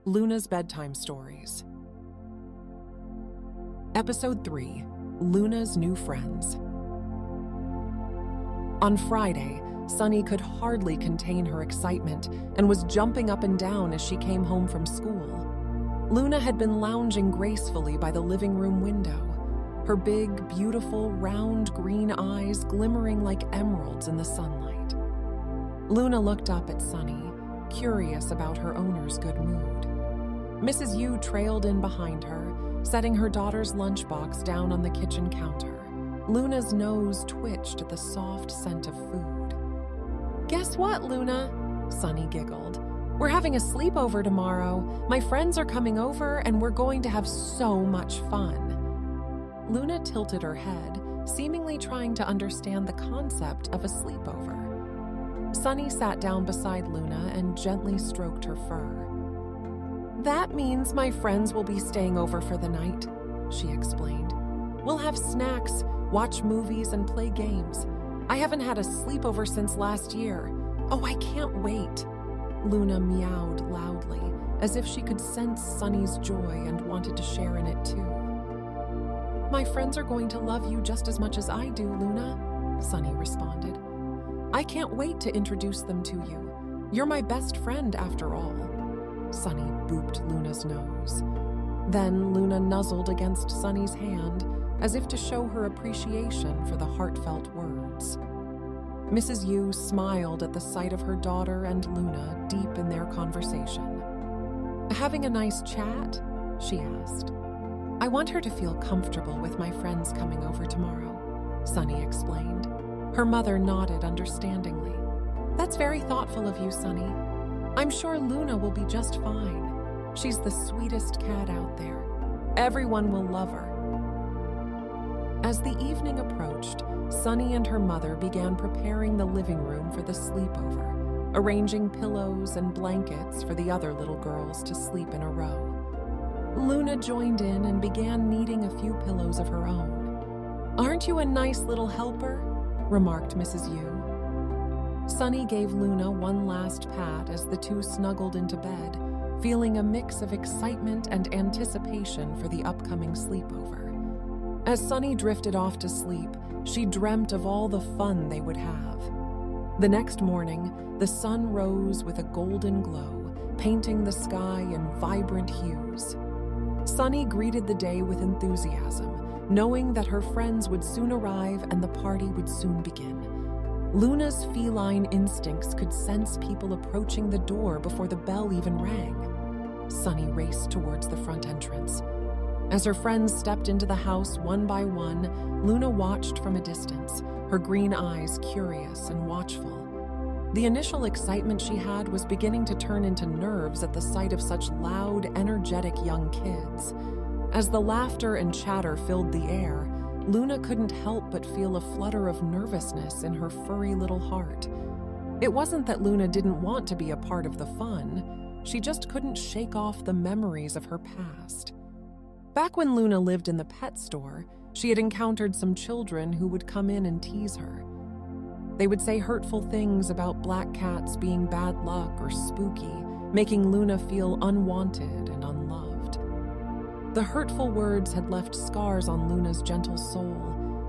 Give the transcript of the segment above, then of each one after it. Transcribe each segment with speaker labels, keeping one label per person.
Speaker 1: Luna's Bedtime Stories. Episode 3, Luna's New Friends. On Friday, Sunny could hardly contain her excitement and was jumping up and down as she came home from school. Luna had been lounging gracefully by the living room window, her big, beautiful, round green eyes glimmering like emeralds in the sunlight. Luna looked up at Sunny, curious about her owner's good mood. Mrs. Yu trailed in behind her, setting her daughter's lunchbox down on the kitchen counter. Luna's nose twitched at the soft scent of food. "Guess what, Luna?" Sunny giggled. "We're having a sleepover tomorrow. My friends are coming over and we're going to have so much fun." Luna tilted her head, seemingly trying to understand the concept of a sleepover. Sunny sat down beside Luna and gently stroked her fur. "That means my friends will be staying over for the night," she explained. "We'll have snacks, watch movies, and play games. I haven't had a sleepover since last year. Oh, I can't wait." Luna meowed loudly, as if she could sense Sunny's joy and wanted to share in it too. "My friends are going to love you just as much as I do, Luna," Sunny responded. "I can't wait to introduce them to you. You're my best friend after all." Sunny booped Luna's nose. Then Luna nuzzled against Sunny's hand, as if to show her appreciation for the heartfelt words. Mrs. Yu smiled at the sight of her daughter and Luna deep in their conversation. "Having a nice chat?" she asked. "I want her to feel comfortable with my friends coming over tomorrow," Sunny explained. Her mother nodded understandingly. "That's very thoughtful of you, Sunny. I'm sure Luna will be just fine. She's the sweetest cat out there. Everyone will love her." As the evening approached, Sunny and her mother began preparing the living room for the sleepover, arranging pillows and blankets for the other little girls to sleep in a row. Luna joined in and began kneading a few pillows of her own. "Aren't you a nice little helper?" remarked Mrs. Yu. Sunny gave Luna one last pat as the two snuggled into bed, feeling a mix of excitement and anticipation for the upcoming sleepover. As Sunny drifted off to sleep, she dreamt of all the fun they would have. The next morning, the sun rose with a golden glow, painting the sky in vibrant hues. Sunny greeted the day with enthusiasm, knowing that her friends would soon arrive and the party would soon begin. Luna's feline instincts could sense people approaching the door before the bell even rang. Sunny raced towards the front entrance. As her friends stepped into the house one by one, Luna watched from a distance, her green eyes curious and watchful. The initial excitement she had was beginning to turn into nerves at the sight of such loud, energetic young kids. As the laughter and chatter filled the air, Luna couldn't help but feel a flutter of nervousness in her furry little heart. It wasn't that Luna didn't want to be a part of the fun, she just couldn't shake off the memories of her past. Back when Luna lived in the pet store, she had encountered some children who would come in and tease her. They would say hurtful things about black cats being bad luck or spooky, making Luna feel unwanted and unloved. The hurtful words had left scars on Luna's gentle soul,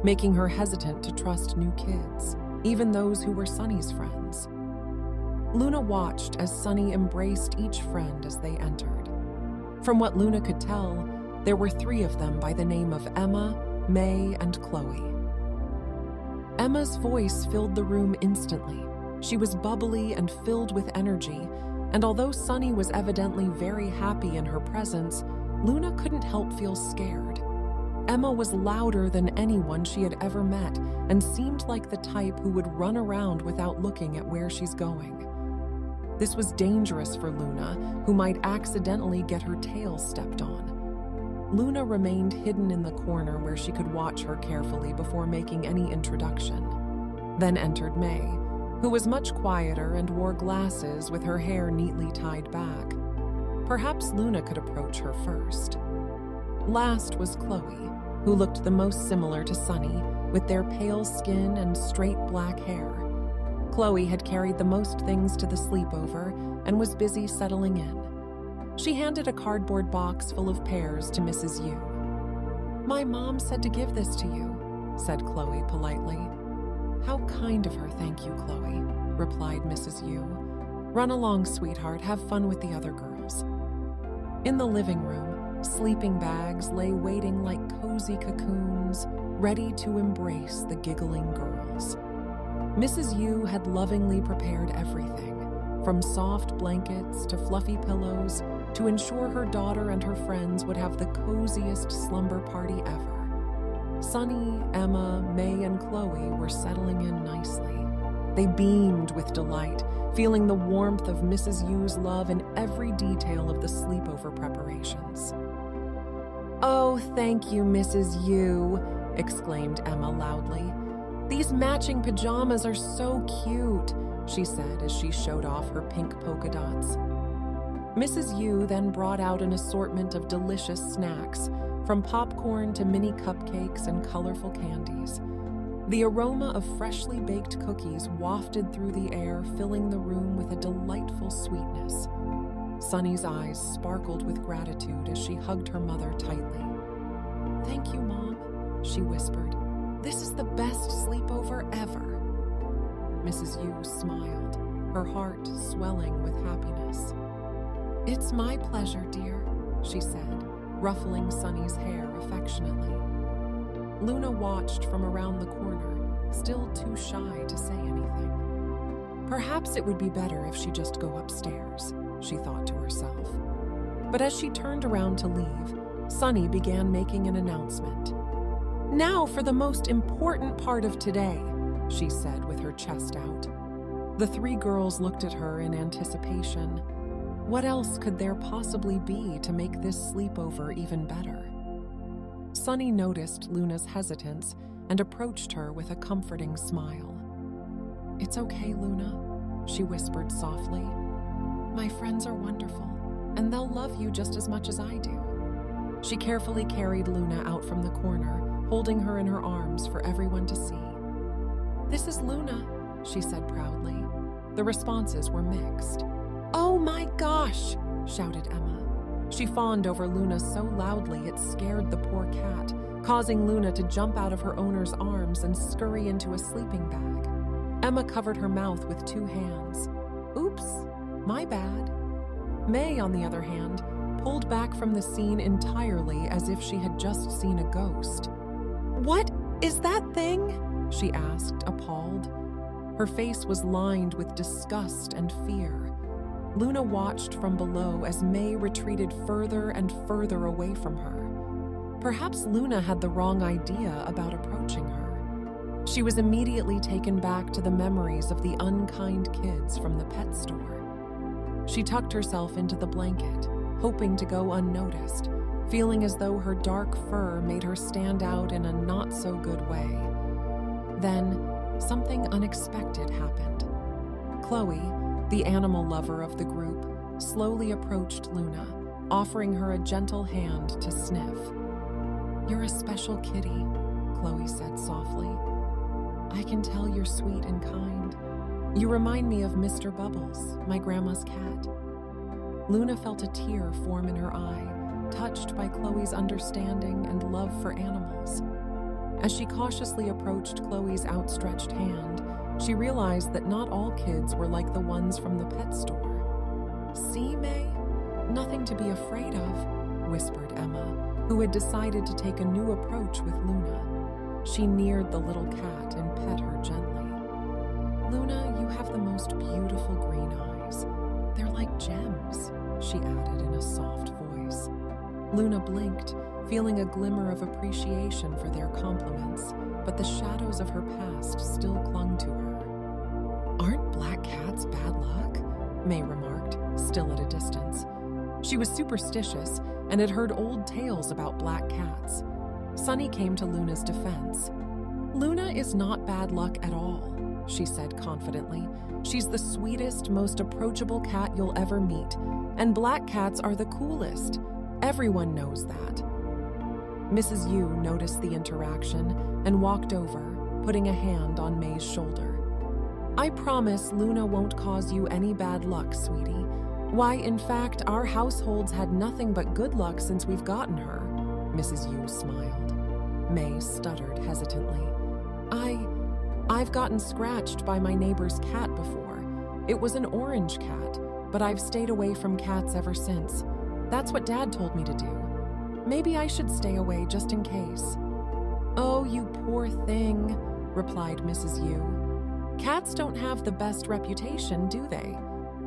Speaker 1: making her hesitant to trust new kids, even those who were Sunny's friends. Luna watched as Sunny embraced each friend as they entered. From what Luna could tell, there were 3 of them by the name of Emma, May, and Chloe. Emma's voice filled the room instantly. She was bubbly and filled with energy, and although Sunny was evidently very happy in her presence, Luna couldn't help feel scared. Emma was louder than anyone she had ever met and seemed like the type who would run around without looking at where she's going. This was dangerous for Luna, who might accidentally get her tail stepped on. Luna remained hidden in the corner where she could watch her carefully before making any introduction. Then entered May, who was much quieter and wore glasses with her hair neatly tied back. Perhaps Luna could approach her first. Last was Chloe, who looked the most similar to Sunny, with their pale skin and straight black hair. Chloe had carried the most things to the sleepover and was busy settling in. She handed a cardboard box full of pears to Mrs. Yu. "My mom said to give this to you," said Chloe politely. "How kind of her, thank you, Chloe," replied Mrs. Yu. "Run along, sweetheart, have fun with the other girls." In the living room, sleeping bags lay waiting like cozy cocoons, ready to embrace the giggling girls. Mrs. Yu had lovingly prepared everything, from soft blankets to fluffy pillows, to ensure her daughter and her friends would have the coziest slumber party ever. Sunny, Emma, May, and Chloe were settling in nicely. They beamed with delight, feeling the warmth of Mrs. Yu's love in every detail of the sleepover preparations. "Oh, thank you, Mrs. Yu," exclaimed Emma loudly. "These matching pajamas are so cute," she said as she showed off her pink polka dots. Mrs. Yu then brought out an assortment of delicious snacks, from popcorn to mini cupcakes and colorful candies. The aroma of freshly baked cookies wafted through the air, filling the room with a delightful sweetness. Sunny's eyes sparkled with gratitude as she hugged her mother tightly. "Thank you, Mom," she whispered. "This is the best sleepover ever." Mrs. Yu smiled, her heart swelling with happiness. "It's my pleasure, dear," she said, ruffling Sunny's hair affectionately. Luna watched from around the corner, still too shy to say anything. Perhaps it would be better if she just go upstairs, she thought to herself. But as she turned around to leave, Sunny began making an announcement. "Now for the most important part of today," she said with her chest out. The three girls looked at her in anticipation. What else could there possibly be to make this sleepover even better? Sunny noticed Luna's hesitance and approached her with a comforting smile. "It's okay, Luna," she whispered softly. "My friends are wonderful, and they'll love you just as much as I do." She carefully carried Luna out from the corner, holding her in her arms for everyone to see. "This is Luna," she said proudly. The responses were mixed. "Oh my gosh!" shouted Emma. She fawned over Luna so loudly it scared the poor cat, causing Luna to jump out of her owner's arms and scurry into a sleeping bag. Emma covered her mouth with two hands. "Oops, my bad." May, on the other hand, pulled back from the scene entirely as if she had just seen a ghost. "What is that thing?" she asked, appalled. Her face was lined with disgust and fear. Luna watched from below as May retreated further and further away from her. Perhaps Luna had the wrong idea about approaching her. She was immediately taken back to the memories of the unkind kids from the pet store. She tucked herself into the blanket, hoping to go unnoticed, feeling as though her dark fur made her stand out in a not-so-good way. Then, something unexpected happened. Chloe, the animal lover of the group, slowly approached Luna, offering her a gentle hand to sniff. "You're a special kitty," Chloe said softly. "I can tell you're sweet and kind. You remind me of Mr. Bubbles, my grandma's cat." Luna felt a tear form in her eye, touched by Chloe's understanding and love for animals. As she cautiously approached Chloe's outstretched hand, she realized that not all kids were like the ones from the pet store. "See, May? Nothing to be afraid of," whispered Emma, who had decided to take a new approach with Luna. She neared the little cat and pet her gently. "Luna, you have the most beautiful green eyes. They're like gems," she added in a soft voice. Luna blinked, feeling a glimmer of appreciation for their compliments, but the shadows of her past still clung to her. "Aren't black cats bad luck?" May remarked, still at a distance. She was superstitious and had heard old tales about black cats. Sunny came to Luna's defense. "Luna is not bad luck at all," she said confidently. "She's the sweetest, most approachable cat you'll ever meet, and black cats are the coolest. Everyone knows that." Mrs. Yu noticed the interaction and walked over, putting a hand on May's shoulder. "I promise Luna won't cause you any bad luck, sweetie. Why, in fact, our household's had nothing but good luck since we've gotten her, Mrs. Yu smiled. May stuttered hesitantly. I've gotten scratched by my neighbor's cat before. It was an orange cat, but I've stayed away from cats ever since. That's what Dad told me to do. Maybe I should stay away just in case. Oh, you poor thing, replied Mrs. Yu. Cats don't have the best reputation, do they?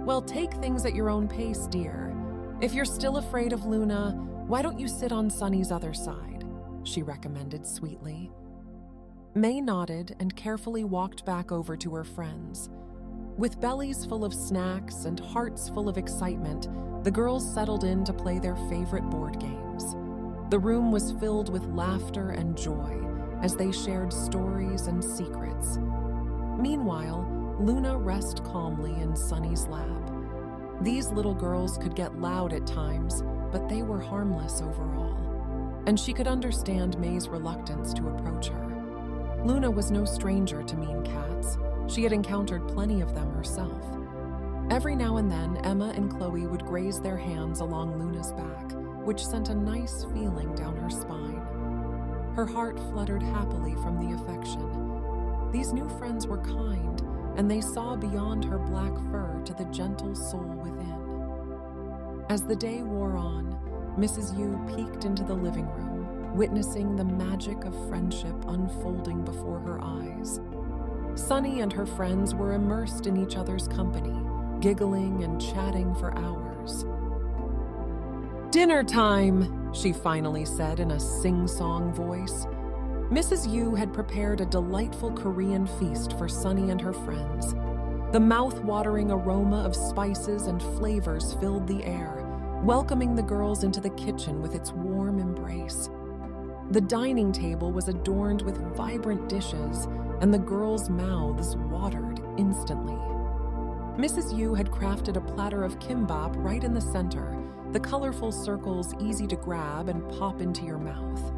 Speaker 1: Well, take things at your own pace, dear. If you're still afraid of Luna, why don't you sit on Sunny's other side? She recommended sweetly. May nodded and carefully walked back over to her friends. With bellies full of snacks and hearts full of excitement, the girls settled in to play their favorite board games. The room was filled with laughter and joy as they shared stories and secrets. Meanwhile, Luna rested calmly in Sunny's lap. These little girls could get loud at times, but they were harmless overall, and she could understand May's reluctance to approach her. Luna was no stranger to mean cats. She had encountered plenty of them herself. Every now and then, Emma and Chloe would graze their hands along Luna's back, which sent a nice feeling down her spine. Her heart fluttered happily from the affection. These new friends were kind, and they saw beyond her black fur to the gentle soul within. As the day wore on, Mrs. Yu peeked into the living room, witnessing the magic of friendship unfolding before her eyes. Sunny and her friends were immersed in each other's company, giggling and chatting for hours. "Dinner time," she finally said in a sing-song voice. Mrs. Yu had prepared a delightful Korean feast for Sunny and her friends. The mouth-watering aroma of spices and flavors filled the air, welcoming the girls into the kitchen with its warm embrace. The dining table was adorned with vibrant dishes, and the girls' mouths watered instantly. Mrs. Yu had crafted a platter of kimbap right in the center, the colorful circles easy to grab and pop into your mouth.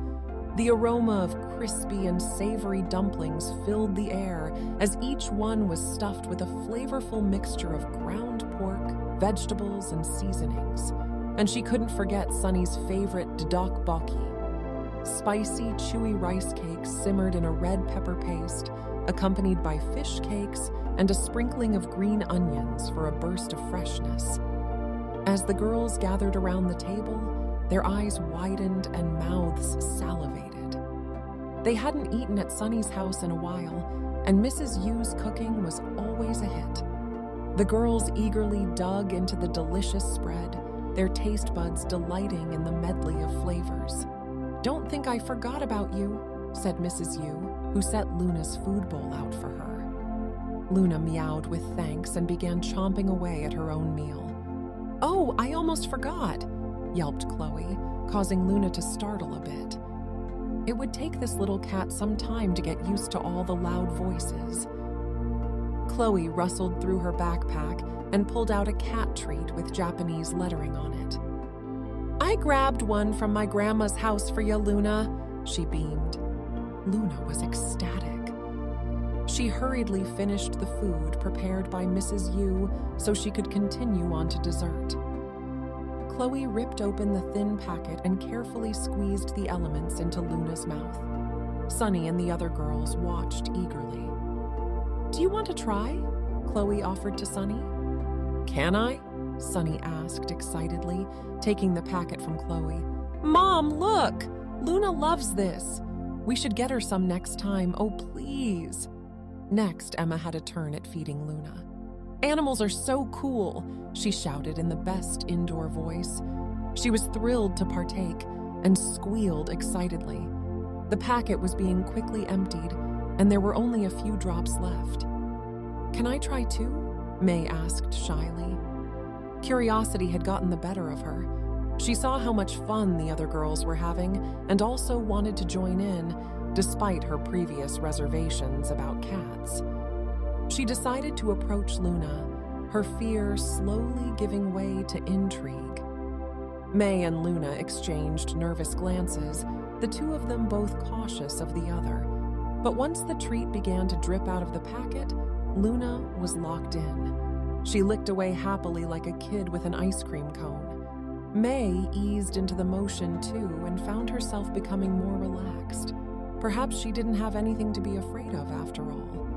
Speaker 1: The aroma of crispy and savory dumplings filled the air as each one was stuffed with a flavorful mixture of ground pork, vegetables, and seasonings. And she couldn't forget Sunny's favorite tteokbokki. Spicy, chewy rice cakes simmered in a red pepper paste, accompanied by fish cakes and a sprinkling of green onions for a burst of freshness. As the girls gathered around the table, their eyes widened and mouths salivated. They hadn't eaten at Sunny's house in a while, and Mrs. Yu's cooking was always a hit. The girls eagerly dug into the delicious spread, their taste buds delighting in the medley of flavors. "Don't think I forgot about you," said Mrs. Yu, who set Luna's food bowl out for her. Luna meowed with thanks and began chomping away at her own meal. "Oh, I almost forgot," yelped Chloe, causing Luna to startle a bit. It would take this little cat some time to get used to all the loud voices. Chloe rustled through her backpack and pulled out a cat treat with Japanese lettering on it. "I grabbed one from my grandma's house for you, Luna," she beamed. Luna was ecstatic. She hurriedly finished the food prepared by Mrs. Yu so she could continue on to dessert. Chloe ripped open the thin packet and carefully squeezed the elements into Luna's mouth. Sunny and the other girls watched eagerly. "Do you want to try?" Chloe offered to Sunny. "Can I?" Sunny asked excitedly, taking the packet from Chloe. "Mom, look! Luna loves this. We should get her some next time, oh please." Next, Emma had a turn at feeding Luna. "Animals are so cool," she shouted in the best indoor voice. She was thrilled to partake and squealed excitedly. The packet was being quickly emptied, and there were only a few drops left. "Can I try too?" May asked shyly. Curiosity had gotten the better of her. She saw how much fun the other girls were having and also wanted to join in, despite her previous reservations about cats. She decided to approach Luna, her fear slowly giving way to intrigue. May and Luna exchanged nervous glances, the two of them both cautious of the other. But once the treat began to drip out of the packet, Luna was locked in. She licked away happily like a kid with an ice cream cone. May eased into the motion too and found herself becoming more relaxed. Perhaps she didn't have anything to be afraid of after all.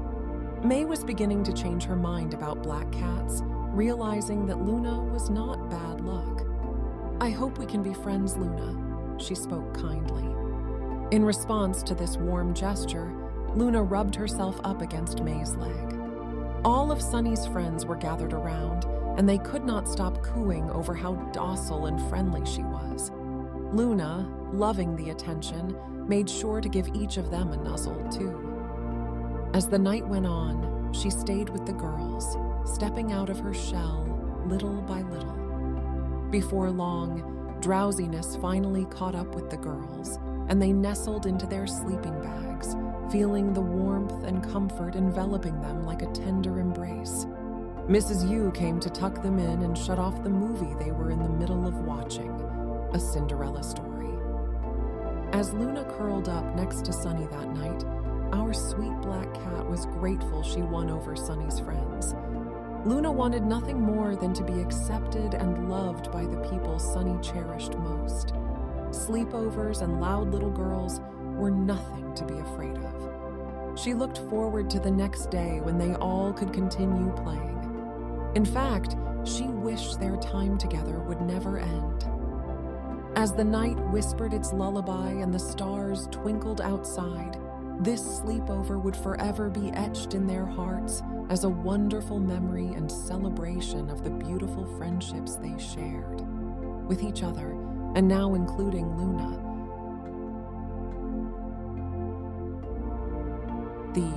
Speaker 1: May was beginning to change her mind about black cats, realizing that Luna was not bad luck. "I hope we can be friends, Luna," she spoke kindly. In response to this warm gesture, Luna rubbed herself up against May's leg. All of Sunny's friends were gathered around, and they could not stop cooing over how docile and friendly she was. Luna, loving the attention, made sure to give each of them a nuzzle, too. As the night went on, she stayed with the girls, stepping out of her shell little by little. Before long, drowsiness finally caught up with the girls, and they nestled into their sleeping bags, feeling the warmth and comfort enveloping them like a tender embrace. Mrs. Yu came to tuck them in and shut off the movie they were in the middle of watching, A Cinderella Story. As Luna curled up next to Sunny that night, our sweet black cat was grateful she won over Sunny's friends. Luna wanted nothing more than to be accepted and loved by the people Sunny cherished most. Sleepovers and loud little girls were nothing to be afraid of. She looked forward to the next day when they all could continue playing. In fact, she wished their time together would never end. As the night whispered its lullaby and the stars twinkled outside, this sleepover would forever be etched in their hearts as a wonderful memory and celebration of the beautiful friendships they shared with each other, and now including Luna. The